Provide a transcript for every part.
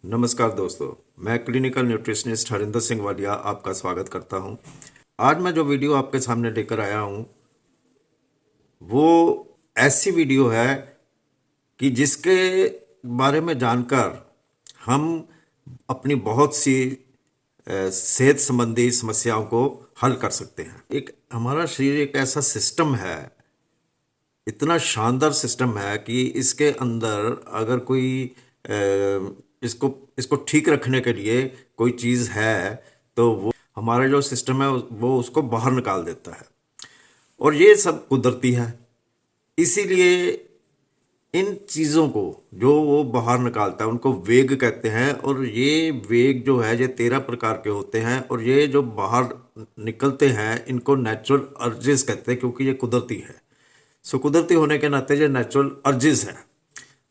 नमस्कार दोस्तों, मैं क्लिनिकल न्यूट्रिशनिस्ट हरिंदर सिंह वालिया आपका स्वागत करता हूं। आज मैं जो वीडियो आपके सामने लेकर आया हूं वो ऐसी वीडियो है कि जिसके बारे में जानकर हम अपनी बहुत सी सेहत संबंधी समस्याओं को हल कर सकते हैं। एक हमारा शरीर एक ऐसा सिस्टम है, इतना शानदार सिस्टम है कि इसके अंदर अगर कोई अ, इसको इसको ठीक रखने के लिए कोई चीज़ है तो वो हमारा जो सिस्टम है वो उसको बाहर निकाल देता है। और ये सब कुदरती है, इसीलिए इन चीज़ों को जो वो बाहर निकालता है उनको वेग कहते हैं। और ये वेग जो है ये 13 प्रकार के होते हैं और ये जो बाहर निकलते हैं इनको नेचुरल अर्जेस कहते हैं, क्योंकि ये कुदरती है। सो कुदरती होने के नाते ये नेचुरल अर्जेस है।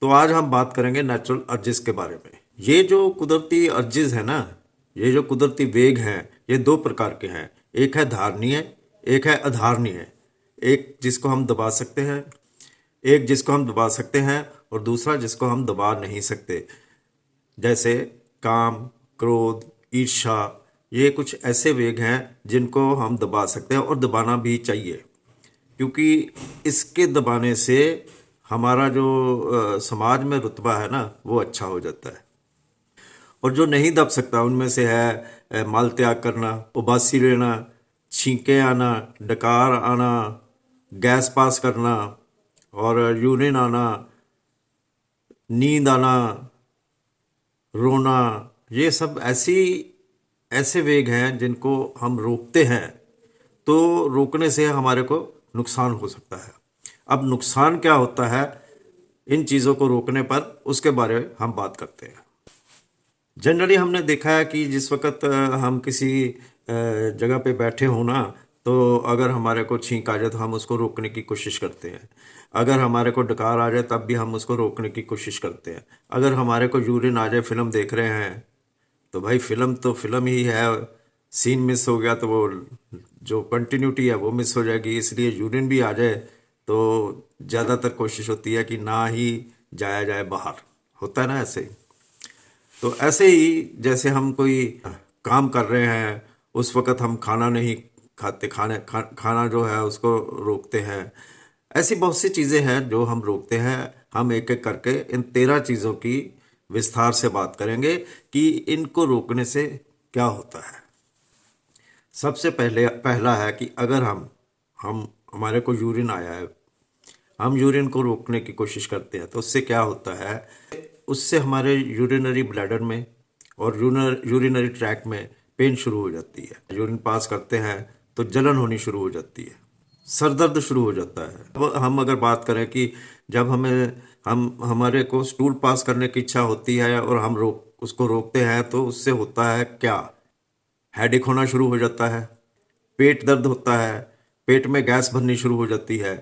तो आज हम बात करेंगे नेचुरल अर्जेस के बारे में। ये जो कुदरती अर्जेस है ना, ये जो कुदरती वेग हैं, ये दो प्रकार के हैं। एक है धारणीय, एक है अधारणीय। एक जिसको हम दबा सकते हैं, एक जिसको हम दबा सकते हैं और दूसरा जिसको हम दबा नहीं सकते। जैसे काम, क्रोध, ईर्ष्या, ये कुछ ऐसे वेग हैं जिनको हम दबा सकते हैं और दबाना भी चाहिए, क्योंकि इसके दबाने से हमारा जो समाज में रुतबा है ना वो अच्छा हो जाता है। और जो नहीं दब सकता उनमें से है मल त्याग करना, उबासी लेना, छींके आना, डकार आना, गैस पास करना और यूरिन आना, नींद आना, रोना। ये सब ऐसे वेग हैं जिनको हम रोकते हैं तो रोकने से हमारे को नुकसान हो सकता है। अब नुकसान क्या होता है इन चीज़ों को रोकने पर, उसके बारे में हम बात करते हैं। जनरली हमने देखा है कि जिस वक्त हम किसी जगह पे बैठे हों ना, तो अगर हमारे को छींक आ जाए तो हम उसको रोकने की कोशिश करते हैं। अगर हमारे को डकार आ जाए तब भी हम उसको रोकने की कोशिश करते हैं। अगर हमारे को यूरिन आ जाए, फिल्म देख रहे हैं तो भाई फिल्म तो फिल्म ही है, सीन मिस हो गया तो वो जो कंटिन्यूटी है वो मिस हो जाएगी। इसलिए यूरिन भी आ जाए तो ज़्यादातर कोशिश होती है कि ना ही जाया जाए बाहर। होता है ना ऐसे। तो ऐसे ही जैसे हम कोई काम कर रहे हैं उस वक़्त हम खाना नहीं खाते, खाना जो है उसको रोकते हैं। ऐसी बहुत सी चीज़ें हैं जो हम रोकते हैं। हम एक एक करके इन 13 चीज़ों की विस्तार से बात करेंगे कि इनको रोकने से क्या होता है। सबसे पहला है कि अगर हम हमारे को यूरिन आया है, हम यूरिन को रोकने की कोशिश करते हैं तो उससे क्या होता है, उससे हमारे यूरिनरी ब्लैडर में और यूरिनरी ट्रैक में पेन शुरू हो जाती है। यूरिन पास करते हैं तो जलन होनी शुरू हो जाती है, सर दर्द शुरू हो जाता है। अब हम अगर बात करें कि जब हम हमारे को स्टूल पास करने की इच्छा होती है और हम उसको रोकते हैं तो उससे होता है क्या, हेडेक होना शुरू हो जाता है, पेट दर्द होता है, पेट में गैस भरनी शुरू हो जाती है।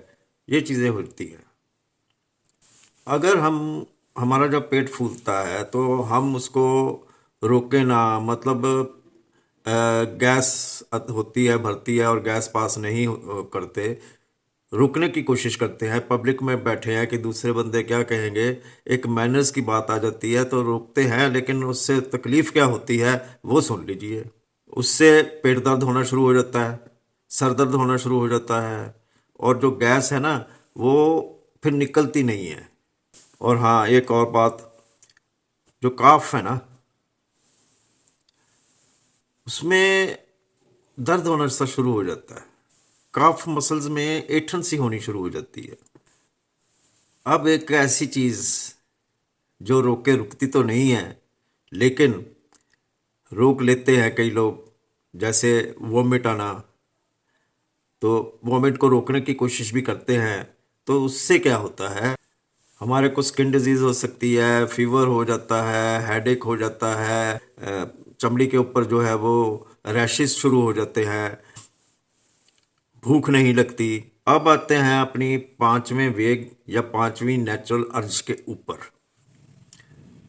ये चीज़ें होती हैं। अगर हमारा जब पेट फूलता है तो हम उसको रोके ना, मतलब गैस होती है, भरती है और गैस पास नहीं करते, रुकने की कोशिश करते हैं। पब्लिक में बैठे हैं कि दूसरे बंदे क्या कहेंगे, एक मैनर्स की बात आ जाती है तो रोकते हैं, लेकिन उससे तकलीफ़ क्या होती है वो सुन लीजिए। उससे पेट दर्द होना शुरू हो जाता है, सर दर्द होना शुरू हो जाता है और जो गैस है ना वो फिर निकलती नहीं है। और हाँ, एक और बात, जो काफ है ना उसमें दर्द होना सा शुरू हो जाता है। काफ मसल्स में ऐंठन सी होनी शुरू हो जाती है। अब एक ऐसी चीज़ जो रोके रुकती तो नहीं है लेकिन रोक लेते हैं कई लोग, जैसे वोमिट आना। तो वोमिट को रोकने की कोशिश भी करते हैं तो उससे क्या होता है, हमारे को स्किन डिजीज़ हो सकती है, फीवर हो जाता है, हेडेक हो जाता है, चमड़ी के ऊपर जो है वो रैशेस शुरू हो जाते हैं, भूख नहीं लगती। अब आते हैं अपनी पांचवें वेग या पांचवी नेचुरल अर्ज के ऊपर।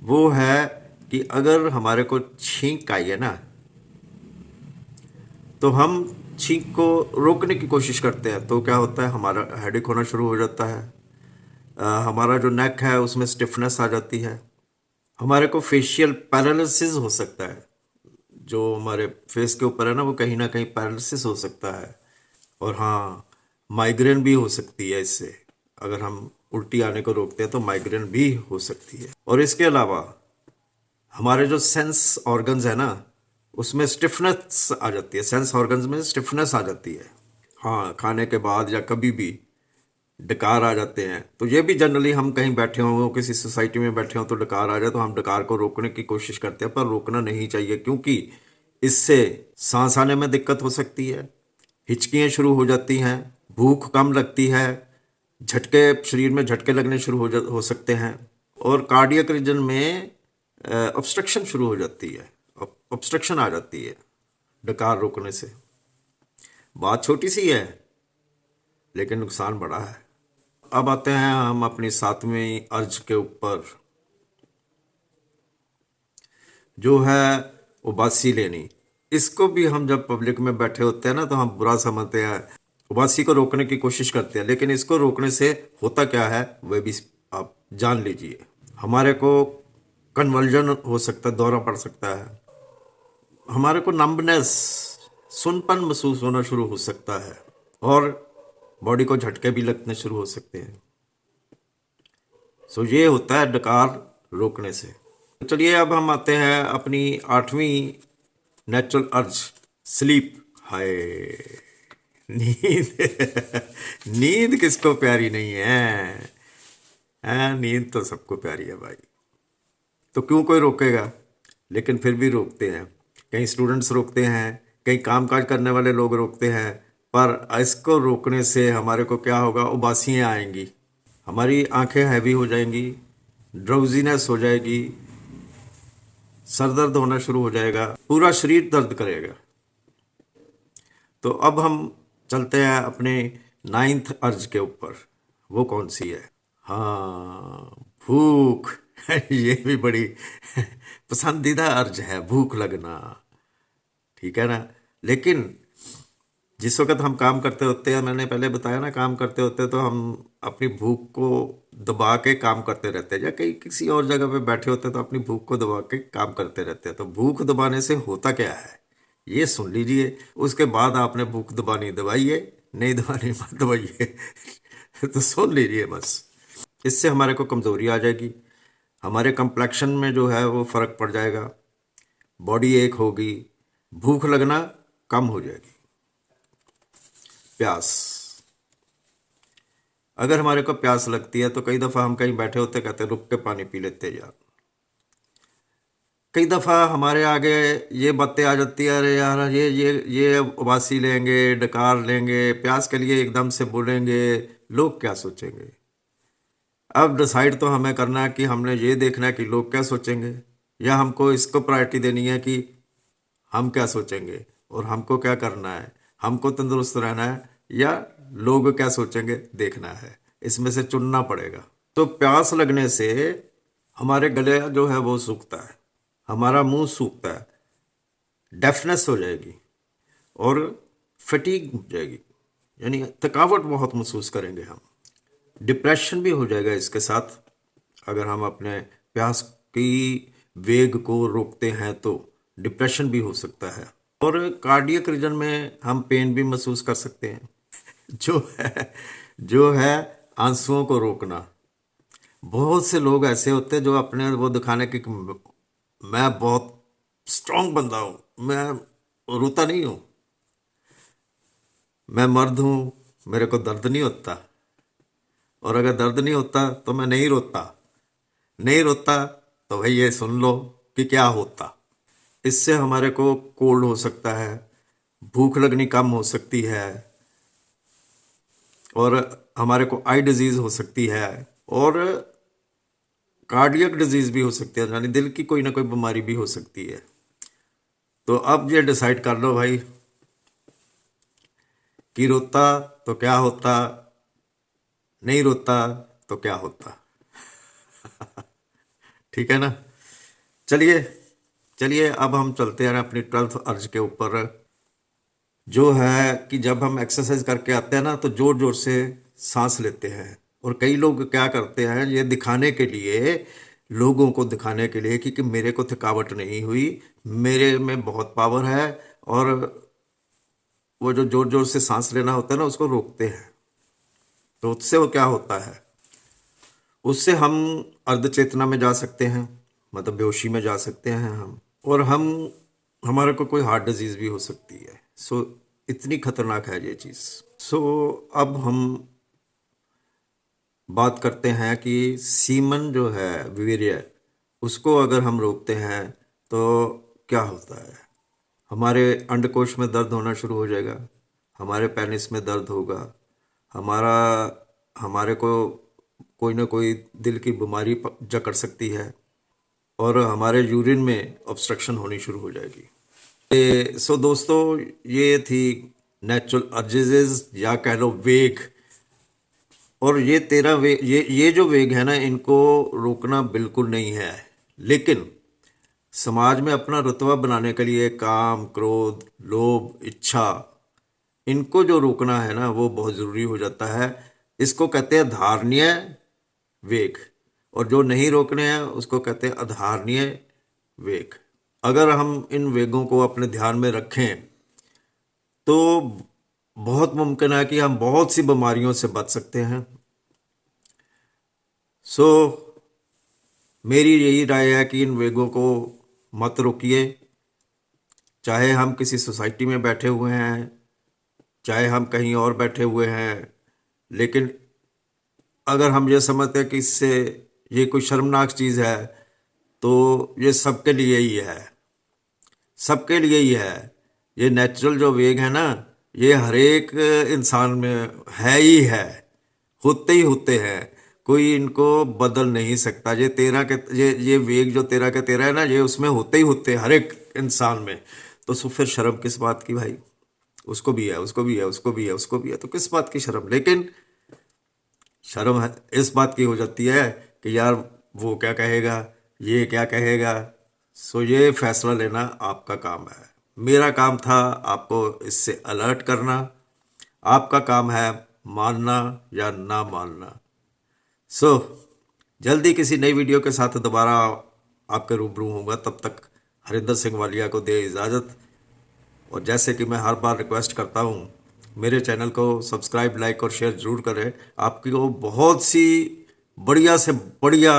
वो है कि अगर हमारे को छींक आई है ना तो हम छींक को रोकने की कोशिश करते हैं तो क्या होता है, हमारा हेडेक होना शुरू हो जाता है। हमारा जो नेक है उसमें स्टिफनेस आ जाती है, हमारे को फेशियल पैरालिसिस हो सकता है, जो हमारे फेस के ऊपर है ना कहीं पैरालिसिस हो सकता है। और हाँ, माइग्रेन भी हो सकती है इससे। अगर हम उल्टी आने को रोकते हैं तो माइग्रेन भी हो सकती है। और इसके अलावा हमारे जो सेंस ऑर्गन्स है ना, उसमें स्टिफनेस आ जाती है, सेंस ऑर्गन्स में स्टिफनेस आ जाती है। हाँ, खाने के बाद या कभी भी डकार आ जाते हैं। तो ये भी जनरली हम कहीं बैठे हों, किसी सोसाइटी में बैठे हों तो डकार आ जाए तो हम डकार को रोकने की कोशिश करते हैं, पर रोकना नहीं चाहिए, क्योंकि इससे सांस आने में दिक्कत हो सकती है, हिचकियाँ शुरू हो जाती हैं, भूख कम लगती है, झटके शरीर में झटके लगने शुरू हो सकते हैं, और कार्डियक रीजन में ऑब्स्ट्रक्शन शुरू हो जाती है, ऑब्स्ट्रक्शन आ जाती है डकार रोकने से। बात छोटी सी है लेकिन नुकसान बड़ा है। अब आते हैं हम अपनी 7वीं अर्ज के ऊपर, जो है उबासी लेनी। इसको भी हम जब पब्लिक में बैठे होते हैं ना तो हम बुरा समझते हैं, उबासी को रोकने की कोशिश करते हैं, लेकिन इसको रोकने से होता क्या है वह भी आप जान लीजिए। हमारे को कन्वर्जन हो सकता है, दौरा पड़ सकता है, हमारे को नंबनेस, सुनपन महसूस होना शुरू हो सकता है, और बॉडी को झटके भी लगने शुरू हो सकते हैं। सो ये होता है डकार रोकने से। तो चलिए अब हम आते हैं अपनी 8वीं नेचुरल अर्ज, स्लीप। हाय, नींद नींद किसको प्यारी नहीं है? नींद तो सबको प्यारी है भाई, तो क्यों कोई रोकेगा? लेकिन फिर भी रोकते हैं, कई स्टूडेंट्स रोकते हैं, कई कामकाज करने वाले लोग रोकते हैं। पर इसको रोकने से हमारे को क्या होगा? उबासियाँ आएंगी, हमारी आंखें हैवी हो जाएंगी, ड्राउजीनेस हो जाएगी, सर दर्द होना शुरू हो जाएगा, पूरा शरीर दर्द करेगा। तो अब हम चलते हैं अपने 9th अर्ज के ऊपर। वो कौन सी है? हाँ, भूख। ये भी बड़ी पसंदीदा अर्ज है, भूख लगना, ठीक है ना। लेकिन जिस वक्त हम काम करते होते हैं, मैंने पहले बताया ना, काम करते होते हैं तो हम अपनी भूख को दबा के काम करते रहते हैं, या कहीं किसी और जगह पे बैठे होते हैं तो अपनी भूख को दबा के काम करते रहते हैं। तो भूख दबाने से होता क्या है ये सुन लीजिए, उसके बाद आपने भूख दबानी दबाइए, नहीं दबानी मत दबाइए। तो सुन लीजिए बस। इससे हमारे को कमज़ोरी आ जाएगी, हमारे कंप्लेक्शन में जो है वो फ़र्क पड़ जाएगा, बॉडी एक होगी, भूख लगना कम हो जाएगी। प्यास, अगर हमारे को प्यास लगती है तो कई दफ़ा हम कहीं बैठे होते कहते रुक के पानी पी लेते यार। कई दफ़ा हमारे आगे ये बातें आ जाती है, अरे यार ये उबासी लेंगे, डकार लेंगे, प्यास के लिए एकदम से बोलेंगे, लोग क्या सोचेंगे। अब डिसाइड तो हमें करना है कि हमने ये देखना है कि लोग क्या सोचेंगे, या हमको इसको प्रायोरिटी देनी है कि हम क्या सोचेंगे और हमको क्या करना है, हमको तंदुरुस्त रहना है या लोग क्या सोचेंगे देखना है। इसमें से चुनना पड़ेगा। तो प्यास लगने से हमारे गले जो है वो सूखता है, हमारा मुंह सूखता है, डेफनेस हो जाएगी और फटीग हो जाएगी, यानी थकावट बहुत महसूस करेंगे हम। डिप्रेशन भी हो जाएगा इसके साथ। अगर हम अपने प्यास की वेग को रोकते हैं तो डिप्रेशन भी हो सकता है। और कार्डियक रीजन में हम पेन भी महसूस कर सकते हैं। जो है आंसुओं को रोकना। बहुत से लोग ऐसे होते हैं जो अपने वो दिखाने की मैं बहुत स्ट्रांग बंदा हूँ, मैं रोता नहीं हूँ, मैं मर्द हूँ, मेरे को दर्द नहीं होता, और अगर दर्द नहीं होता तो मैं नहीं रोता, नहीं रोता तो भाई ये सुन लो कि क्या होता। इससे हमारे को कोल्ड हो सकता है, भूख लगनी कम हो सकती है, और हमारे को आई डिजीज़ हो सकती है, और कार्डियक डिजीज़ भी हो सकती है, यानी दिल की कोई ना कोई बीमारी भी हो सकती है। तो अब ये डिसाइड कर लो भाई कि रोता तो क्या होता, नहीं रोता तो क्या होता। ठीक है ना। चलिए चलिए अब हम चलते हैं अपनी 12th अर्ज के ऊपर, जो है कि जब हम एक्सरसाइज करके आते हैं ना तो जोर जोर से सांस लेते हैं। और कई लोग क्या करते हैं, ये दिखाने के लिए लोगों को दिखाने के लिए कि मेरे को थकावट नहीं हुई, मेरे में बहुत पावर है। और वो जो जोर जोर से सांस लेना होता है ना, उसको रोकते हैं। तो उससे वो क्या होता है, उससे हम अर्ध चेतना में जा सकते हैं, मतलब बेहोशी में जा सकते हैं हम। और हमारे को कोई हार्ट डिजीज भी हो सकती है। सो इतनी खतरनाक है ये चीज़। सो अब हम बात करते हैं कि सीमन जो है, वीर्य, उसको अगर हम रोकते हैं तो क्या होता है। हमारे अंडकोश में दर्द होना शुरू हो जाएगा, हमारे पेनिस में दर्द होगा, हमारा हमारे को कोई ना कोई दिल की बीमारी जकड़ सकती है, और हमारे यूरिन में ऑब्स्ट्रक्शन होनी शुरू हो जाएगी। सो दोस्तों, ये थी नेचुरल अर्जेजेस, या कह लो वेग। और ये तेरा वे ये जो वेग है ना, इनको रोकना बिल्कुल नहीं है। लेकिन समाज में अपना रुतबा बनाने के लिए काम, क्रोध, लोभ, इच्छा, इनको जो रोकना है ना, वो बहुत ज़रूरी हो जाता है। इसको कहते हैं धारणीय वेग, और जो नहीं रोकने हैं उसको कहते हैं अधारणीय वेग। अगर हम इन वेगों को अपने ध्यान में रखें तो बहुत मुमकिन है कि हम बहुत सी बीमारियों से बच सकते हैं। सो मेरी यही राय है कि इन वेगों को मत रोकिए। चाहे हम किसी सोसाइटी में बैठे हुए हैं, चाहे हम कहीं और बैठे हुए हैं, लेकिन अगर हम ये समझते हैं कि इससे ये कोई शर्मनाक चीज़ है, तो ये सबके लिए ही है, सबके लिए ही है। ये नेचुरल जो वेग है ना, ये हर एक इंसान में है ही है, होते ही होते हैं। कोई इनको बदल नहीं सकता। ये तेरा के ये वेग जो तेरा के तेरा है ना, ये उसमें होते ही होते हैं हर एक इंसान में। तो फिर शर्म किस बात की भाई? उसको भी है, उसको भी है, उसको भी है, उसको भी है, तो किस बात की शर्म? लेकिन शर्म इस बात की हो जाती है कि यार वो क्या कहेगा, ये क्या कहेगा। सो ये फैसला लेना आपका काम है। मेरा काम था आपको इससे अलर्ट करना, आपका काम है मानना या ना मानना। सो जल्दी किसी नई वीडियो के साथ दोबारा आपके रूबरू होऊंगा। तब तक हरिंदर सिंह वालिया को दे इजाज़त। और जैसे कि मैं हर बार रिक्वेस्ट करता हूँ, मेरे चैनल को सब्सक्राइब, लाइक और शेयर ज़रूर करें। आपको बहुत सी बढ़िया से बढ़िया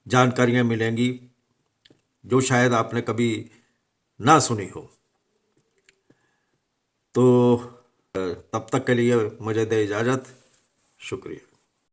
जानकारियाँ मिलेंगी जो शायद आपने कभी ना सुनी हो। तो तब तक के लिए मुझे दे इजाज़त। शुक्रिया।